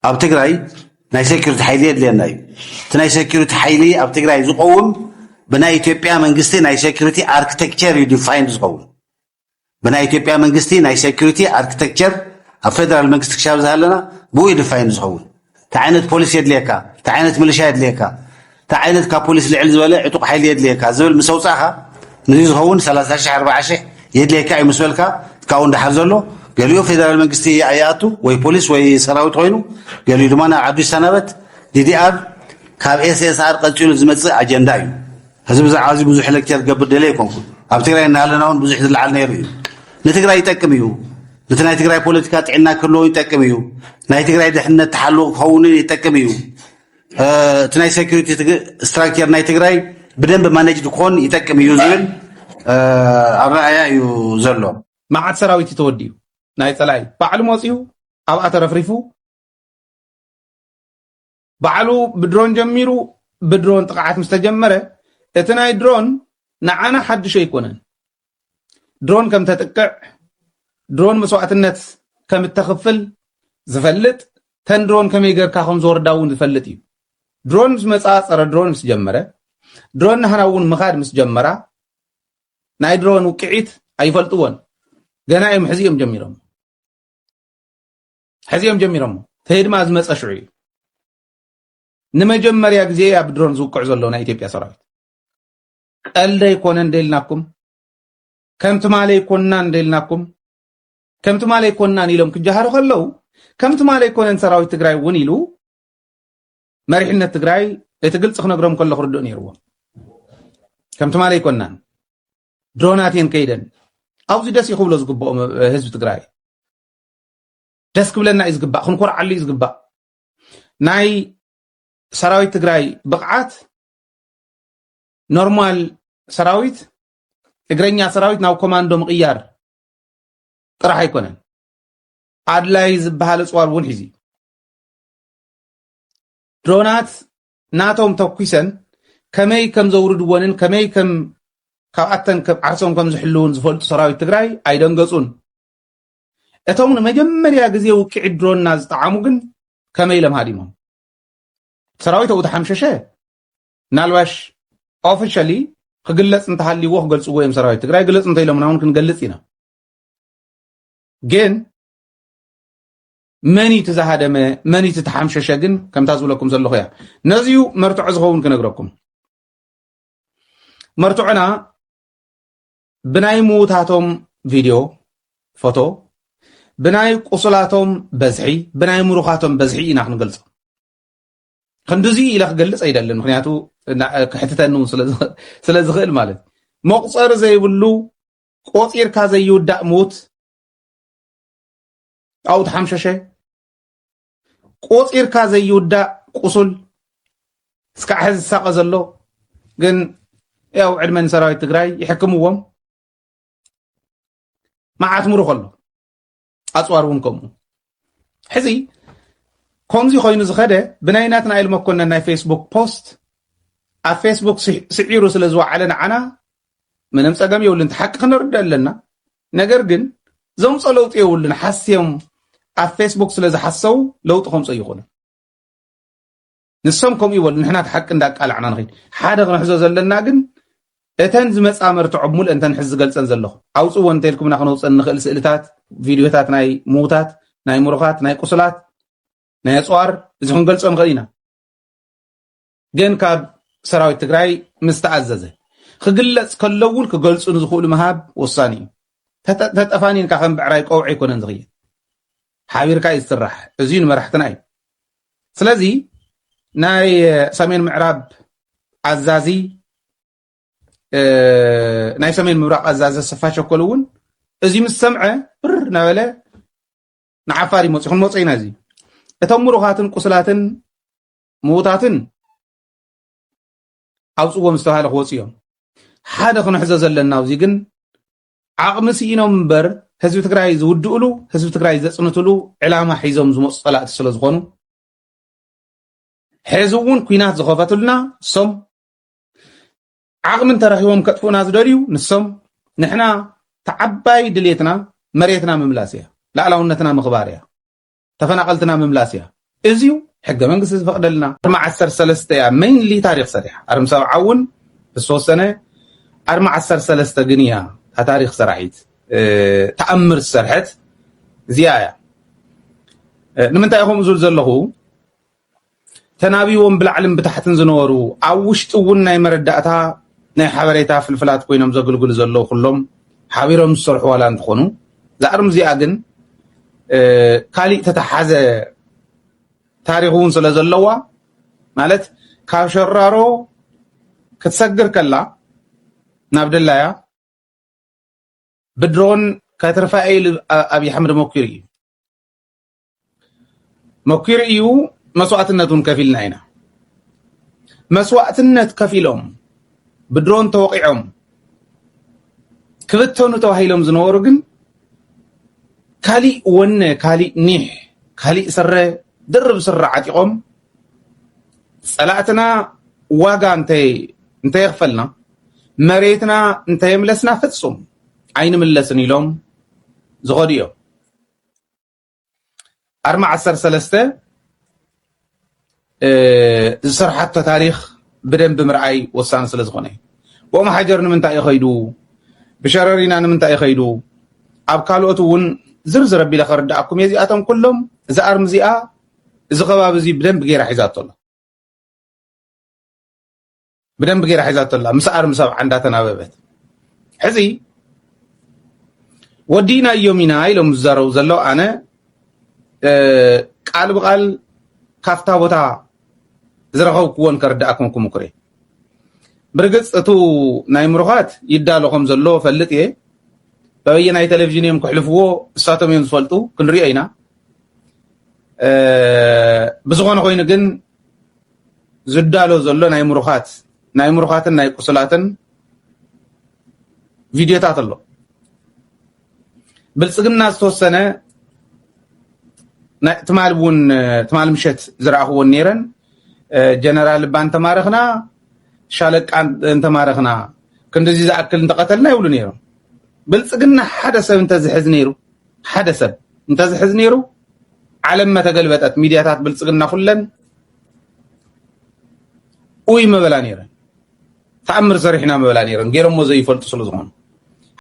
ኣብ ትግራይ ናይ ሴኩሪቲ ሓይሊ የድልየና እዩ እቲ ናይ ሴኩሪቲ ሓይሊ ኣብ ትግራይ ዝቆውም ብናይ ኢትዮጵያ መንግስቲ ናይ ሴኩሪቲ ኣርክቴክቸር እዩ ዲፋይንድ ዝኸውን ብናይ ኢትዮጵያ መንግስቲ ናይ ሴኩሪቲ ኣርክቴክቸር ኣብ ፌደራል መንግስቲ ክሻብ ዝሃለና ብኡ ዲፋይንድ ዝኸውን እንታይ ዓይነት ፖሊስ የድልየካ እንታይ ዓይነት ሚሊሻ የድልየካ እንታይ ዓይነት ካብ ፖሊስ ልዕል ዝበለ ዕጡቕ ሓይሊ የድልየካ ዝብል ምስ ኣውፃእኻ ንዚ ዝኸውን 30,000 40,000 የድልየካ እዩ ምስ በልካ ካብኡ እንዳሓር ዘሎ ገሊኡ ፌደራል መንግስቲ ኣያቱ ወይ ፖሊስ ወይ ሰራዊት ኮይኑ ገሊኡ ድማ ናብ ዓዲ ሰናበት ዲዲኣር ካብ ኤስኤስኣር ቀፂሉ ዝመፅእ ኣጀንዳ እዩ ህዝቢ ብዛዕባ እዚ ብዙሕ ሌክቸር ዝገብር ደለ ይኮንኩን ኣብ ትግራይ እናሃለና እውን ብዙሕ ዝለዓል ነይሩ እዩ ንትግራይ ይጠቅም እዩ ነቲ ናይ ትግራይ ፖለቲካ ጥዕና ክህልዎ ይጠቅም እዩ ናይ ትግራይ ድሕነት ተሓልዎ ክኸውን ይጠቅም እዩ እቲ ናይ ሴኩሪቲ ስትራክቸር ናይ ትግራይ ብደንብ ማኔጅድ ክኾን ይጠቅም እዩ ዝብል ኣረኣያ እዩ ዘሎ መዓት ሰራዊት ተወዲኡ ናይ ፀላይ ባዕሉ መፅኡ ኣብኣ ተረፍሪፉ ባዕሉ ብድሮን ጀሚሩ ብድሮን ጥቃዓት ምስ ተጀመረ እቲ ናይ ድሮን ንዓና ሓድሽ ኣይኮነን ድሮን ከም ተጥቅዕ ድሮን መስዋዕትነት ከም ተኽፍል ዝፈልጥ ተን ድሮን ከመይ ጌርካ ከም ዝወርዳ እውን ዝፈልጥ እዩ ድሮን ምስ መፃ ፀረ ድሮን ምስ ጀመረ ድሮን ንሕና እውን ምኻድ ምስ ጀመራ ናይ ድሮን ውቅዒት ኣይፈልጥዎን ገና እዮም ሕዚኦም ጀሚሮም ተሄድማ ዝመፀ ሽዑ እዩ ንመጀመርያ ግዜ ኣብ ድሮን ዝውቅዕ ዘሎ ናይ ኢትዮጵያ ሰራዊት ቀልደ ይኮነ እንደልናኩም ከምቲ ማለይ ኮንና እንደልናኩም ከምቲ ማለይ ኮንና ኢሎም ክጀሃሩ ከለው ከምቲ ማለይ ኮነን ሰራዊት ትግራይ እውን ኢሉ መሪሕነት ትግራይ እቲ ግልጽ ክነግሮም ከለኹ ርድኡ ነይርዎ ከምቲ ማለይ ኮንና ድሮናትን ከይደን ኣብዚ ደስ ይኽብሎ ዝግብኦም ህዝቢ ትግራይ ደስ ክብለና እዩ ዝግባእ ክንኮርዓሉ እዩ ዝግባእ ናይ ሰራዊት ትግራይ ብቕዓት ኖርማል ሰራዊት እግረኛ ሰራዊት ናብ ኮማንዶ ምቕያር ጥራሕ ኣይኮነን ኣድላይ ዝበሃል ፅዋር እውን ሒዙ ድሮናት ናቶም ተኩሰን ከመይ ከም ዘውርድዎንን ከመይ ከም ካብኣተን ዓርሶም ከም ዝሕልውን ዝፈልጡ ሰራዊት ትግራይ ኣይደንገጹን እቶም ንመጀመርያ ግዜ ውቅዒት ድሮና ዝጠዓሙ ግን ከመይ ለምሃዲሞም ሰራዊት ኣብኡ ተሓምሸሸ ናልባሽ ኦፊሻሊ ክግለጽ እንተሃልይዎ ክገልጽዎ እዮም ሰራዊት ትግራይ ግለጽ እንተኢሎምና እውን ክንገልጽ ኢና ግን መኒት ዝሃደመ መኒት ተሓምሸሸ ግን ከምታ ዝብለኩም ዘለኹ እያ ነዚዩ መርትዖ ዝኸውን ክነግረኩም መርትዖና ብናይ ምዉታቶም ቪድዮ ፎቶ ብናይ ቁስላቶም በዝሒ ብናይ ምሩኻቶም በዝሒ ኢና ክንገልጾ ክንዱዚ ኢለ ክገልጽ ኣይደልን ምክንያቱ ክሕትተኒ እውን ስለ ዝኽእል ማለት መቁፀሪ ዘይብሉ ቆፂርካ ዘይውዳእ ሞት ኣው ተሓምሸሸ ቆፂርካ ዘይውዳእ ቁስል እስካዕ ሕዚ ዝሳቐ ዘሎ ግን ያው ዕድመን ሰራዊት ትግራይ ይሕክምዎም መዓት ምሩኽ ኣሎ ኣፅዋር እውን ከምኡ ሕዚ ከምዚ ኮይኑ ዝኸደ ብናይናትና ኢል መኮነን ናይ ፌስቡክ ፖስት ኣብ ፌስቡክ ስዒሩ ስለ ዝወዓለ ንዓና ምንም ፀገም የብልን ተሓቂ ክንርዳእ ኣለና ነገር ግን ዘምፀ ለውጢ የብልን ሓስዮም ኣብ ፌስቡክ ስለ ዝሓሰቡ ለውጢ ከምፀ ይኹን ንሶም ከምኡ ይበሉ ንሕና ተሓቂ እንዳቃልዕና ንኸይድ ሓደ ክንሕዞ ዘለና ግን እተን ዝመፃ መርትዖ ሙሉእ እንተን ሕዚ ዝገልፀን ዘለኹ ኣውፅዎ እንተኢልኩምና ክነውፀን ንኽእል ስእልታት ቪድዮታት ናይ ምዉታት ናይ ምሩኻት ናይ ቁስላት ናይ ኣፅዋር እዚ ክንገልፆ ንኽእል ኢና ግን ካብ ሰራዊት ትግራይ ምስ ተኣዘዘ ክግለጽ ከለውን ክገልጹ ንዝኽእሉ ምሃብ ወሳኒ እዩ ተጠፋኒንካ ከም ብዕራይ ቀውዒ ኣይኮነን ዝኽእል ሓቢርካ እዩ ዝስራሕ እዙዩ ንመራሕትና እዩ ስለዚ ናይ ሰሜን ምዕራብ ኣዛዚ ናይ ሰሜን ምብራቕ ኣዛዚ ሰፋ ሸኮል እውን እዚ ምስ ሰምዐ ብር ነበለ ንዓፋር ይመፁ ክንመፁ ኢና እዚ እቶም ምሩኻትን ቁስላትን ምዉታትን ኣውፅዎም ዝተባሃለ ክወፁ እዮም ሓደ ክንሕዞ ዘለና ኣብዚ ግን ዓቕሚ ስኢኖም እምበር ህዝቢ ትግራይ ዝውድእሉ ህዝቢ ትግራይ ዘፅንትሉ ዕላማ ሒዞም ዝመፁ ፀላእቲ ስለ ዝኾኑ ሕዚ እውን ኩናት ዝኸፈትሉና ንሶም ዓቕምን ተረኺቦም ከጥፍኡና ዝደልዩ ንሶም ንሕና ተዓባይ ድሌትና መሬትና ምምላስ እያ ላዕላውነትና ምኽባር እያ ተፈናቐልትና ምምላስ እያ ازيو حق منقص فقدلنا مع 13 يا مين اللي تاريخ صريح ارم 7 بالسوسنه 13 جنيه تاريخ سرعيت تأمر السرحت زيايا نمنتا يخوم زول زلخو تنابيهم بالعلم بتحتن زنورو او وشطون ناي مرداتا ناي حبريتا فلفلات كوينم زغلغل زلو كلهم حبيرهم سرحوا ولا انتخونو زارم زيا جن كالي تتحازه تاريخون ስለዘለዋ ማለት ካሸራሮ ክትሰግር ከላ ናብደላያ بدرون كترفايل ابي حمد موكيري مسواتنتون كفيلنا هنا مسواتنت كفيلهم بدرون توقيعهم كبتونو توهيلهم زنورو ግን كالي ون كالي نيح كالي سر درب سر عتيقهم صلاتنا واغا انت يغفلنا مريتنا انت يملسنا فتصم عين ملسن يلوم زغديو 13 سرحت تاريخ بدن بمرعي وسان سلازغني وما حجرنا من تاي خيدو بشررينا من تاي خيدو اب كالوتون زرزر بلا خرداكم يزياتهم كلهم زارم زيا زغباب زي بدن بغير حيزات الله بدن بغير حيزات الله مسار مساب عندها تناببت حزي ودينا يومينا يلوم زارو زلو انا قال بقال كافتا بوتا زرخو كون كرداكم كمكري برغص اتو ناي مرخات يدالوكم زلو فلطيه بينا تلفزيونيم كحلفو ساتم ينفلطو كنري اينا بزغون خوين ግን ዝዳሎ ዘሎ ናይ ሙሩኻትን ናይ ቁስላትን ቪዲዮታት ኣሎ ብልጽግና ዝተወሰነ ትማል ምሸት ዝራእኽዎን ነይረን ጀነራል ባን ተማረኽና ሻለቃ እንተማረኽና ክንደዚ ዝኣክል እንተቀተልና ይብሉ ነይሮም ብልጽግና ሓደ ሰብ እንተዝሕዝ ነይሩ ዓለም መተገልበጠት ሚድያታት ብልጽግና ኩለን ኡይ መበላ ነይረን ተኣምር ሰሪሕና መበላ ነይረን ገይሮሞ ዘይፈልጡ ስለዝኾኑ